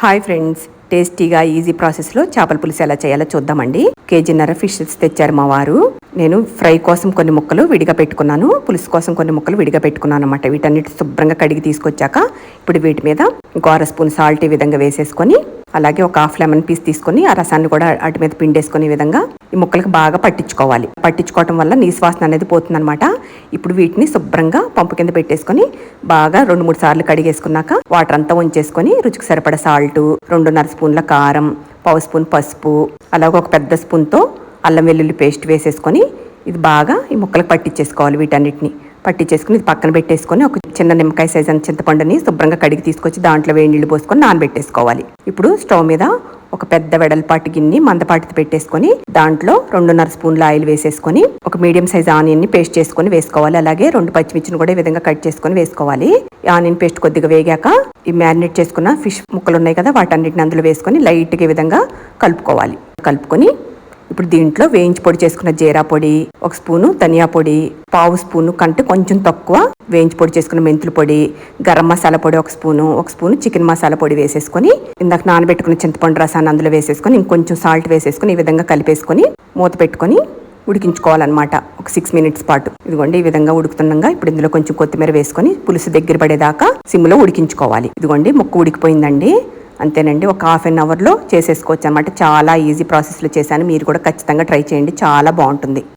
Hi friends, టేస్టీగా easy ప్రాసెస్లో చేపల పులుసు ఎలా చేయాలో చూద్దామండి. కేజీన్నర ఫిషెస్ తెచ్చారు మా వారు. నేను ఫ్రై కోసం కొన్ని ముక్కలు విడిగా పెట్టుకున్నాను, పులుసు కోసం కొన్ని ముక్కలు విడిగా పెట్టుకున్నాను అనమాట. వీటన్నిటి శుభ్రంగా కడిగి తీసుకొచ్చాక ఇప్పుడు వీటి మీద ఇంకో అర స్పూన్ సాల్ట్ ఈ విధంగా వేసేసుకొని, అలాగే ఒక హాఫ్ లెమన్ పీస్ తీసుకొని ఆ రసాన్ని కూడా అటు మీద పిండేసుకుని ఈ విధంగా ఈ ముక్కలకు బాగా పట్టించుకోవాలి. పట్టించుకోవటం వల్ల నీసు వాసన అనేది పోతుందన్నమాట. ఇప్పుడు వీటిని శుభ్రంగా పంపు కింద పెట్టేసుకొని బాగా 2-3 సార్లు కడిగేసుకున్నాక వాటర్ అంతా ఉంచేసుకొని రుచికి సరిపడా సాల్ట్, 2.5 స్పూన్ల కారం, పావు స్పూన్ పసుపు, అలాగే ఒక పెద్ద స్పూన్తో అల్లం వెల్లుల్లి పేస్ట్ వేసేసుకొని ఇది బాగా ఈ ముక్కలకు పట్టించేసుకోవాలి. వీటన్నిటిని పట్టించేసుకుని ఇది పక్కన పెట్టేసుకొని ఒక చిన్న నిమ్మకాయ సైజ్ అంత చింతపండుని శుభ్రంగా కడిగి తీసుకొచ్చి దాంట్లో వేడి నీళ్ళు పోసుకొని నానబెట్టేసుకోవాలి. ఇప్పుడు స్టవ్ మీద ఒక పెద్ద వెడల్పాటి గిన్నె మందపాటిది పెట్టేసుకొని దాంట్లో 2.5 స్పూన్ల ఆయిల్ వేసేసుకొని ఒక మీడియం సైజ్ ఆనియన్ ని పేస్ట్ చేసుకొని వేసుకోవాలి. అలాగే 2 పచ్చిమిర్చిని కూడా ఈ విధంగా కట్ చేసుకొని వేసుకోవాలి. ఈ ఆనియన్ పేస్ట్ కొద్దిగా వేగాక ఈ మ్యారినేట్ చేసుకున్న ఫిష్ ముక్కలు ఉన్నాయి కదా, వాటన్నిటిని అందులో వేసుకొని లైట్గా ఈ విధంగా కలుపుకొని ఇప్పుడు దీంట్లో వేయించి పొడి చేసుకున్న జీరా పొడి, 1 స్పూను ధనియా పొడి, పావు స్పూను కంటే కొంచెం తక్కువ వేయించి పొడి చేసుకున్న మెంతుల పొడి, గరం మసాలా పొడి 1 స్పూను చికెన్ మసాలా పొడి వేసేసుకొని ఇందాక నానబెట్టుకున్న చింతపండు రసాన్ని అందులో వేసేసుకొని ఇంకొంచెం సాల్ట్ వేసేసుకొని ఈ విధంగా కలిపేసుకొని మూత పెట్టుకొని ఉడికించుకోవాలన్నమాట ఒక 6 మినిట్స్ పాటు. ఇదిగోండి ఈ విధంగా ఉడుకుతుండగా ఇప్పుడు ఇందులో కొంచెం కొత్తిమీర వేసుకొని పులుసు దగ్గర పడేదాకా సిమ్లో ఉడికించుకోవాలి. ఇదిగోండి ముక్క ఉడికిపోయిందండి, అంతేనండి. ఒక హాఫ్ అన్ అవర్లో చేసేసుకోవచ్చు అనమాట. చాలా ఈజీ ప్రాసెస్లో చేశాను, మీరు కూడా ఖచ్చితంగా ట్రై చేయండి, చాలా బాగుంటుంది.